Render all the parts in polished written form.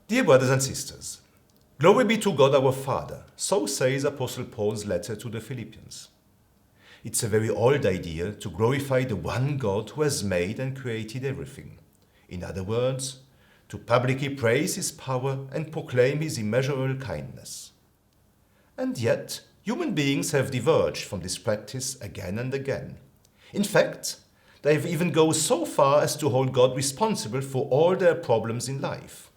Dear brothers and sisters, glory be to God our Father, so says Apostle Paul's letter to the Philippians. It's a very old idea to glorify the one God who has made and created everything. In other words, to publicly praise his power and proclaim his immeasurable kindness. And yet, human beings have diverged from this practice again and again. In fact, they have even gone so far as to hold God responsible for all their problems in life.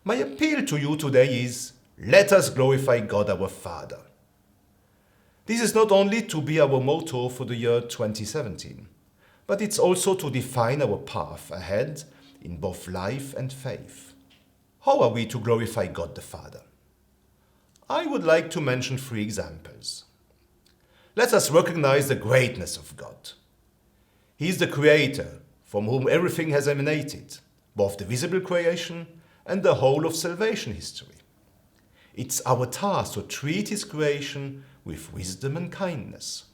My appeal to you today is, let us glorify God our Father. This is not only to be our motto for the year 2017, but it's also to define our path ahead in both life and faith. How are we to glorify God the Father? I would like to mention 3 examples. Let us recognize the greatness of God. He is the Creator from whom everything has emanated, both the visible creation and the whole of salvation history. It's our task to treat his creation with wisdom and kindness.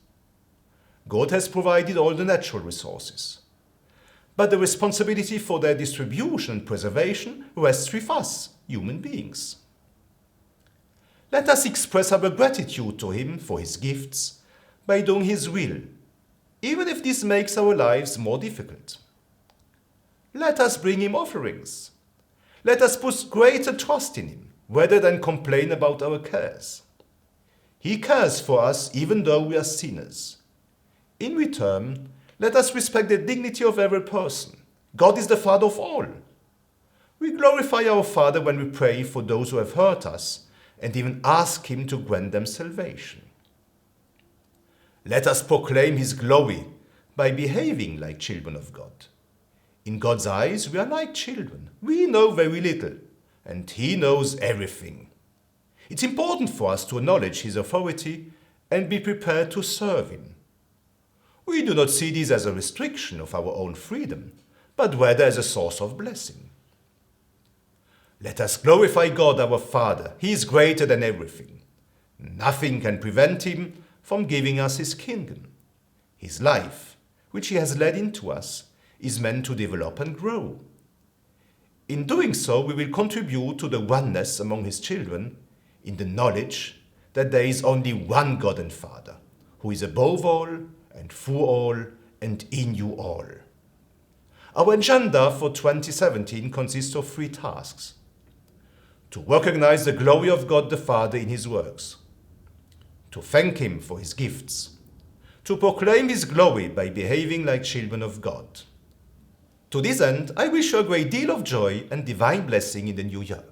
God has provided all the natural resources, but the responsibility for their distribution and preservation rests with us, human beings. Let us express our gratitude to him for his gifts by doing his will, even if this makes our lives more difficult. Let us bring him offerings. Let us put greater trust in him, rather than complain about our cares. He cares for us even though we are sinners. In return, let us respect the dignity of every person. God is the Father of all. We glorify our Father when we pray for those who have hurt us and even ask him to grant them salvation. Let us proclaim his glory by behaving like children of God. In God's eyes, we are like children. We know very little, and he knows everything. It's important for us to acknowledge his authority and be prepared to serve him. We do not see this as a restriction of our own freedom, but rather as a source of blessing. Let us glorify God our Father. He is greater than everything. Nothing can prevent him from giving us his kingdom. His life, which he has led into us, is meant to develop and grow. In doing so, we will contribute to the oneness among his children in the knowledge that there is only one God and Father, who is above all and through all and in you all. Our agenda for 2017 consists of 3 tasks. To recognize the glory of God the Father in his works, to thank him for his gifts, to proclaim his glory by behaving like children of God. To this end, I wish you a great deal of joy and divine blessing in the new year.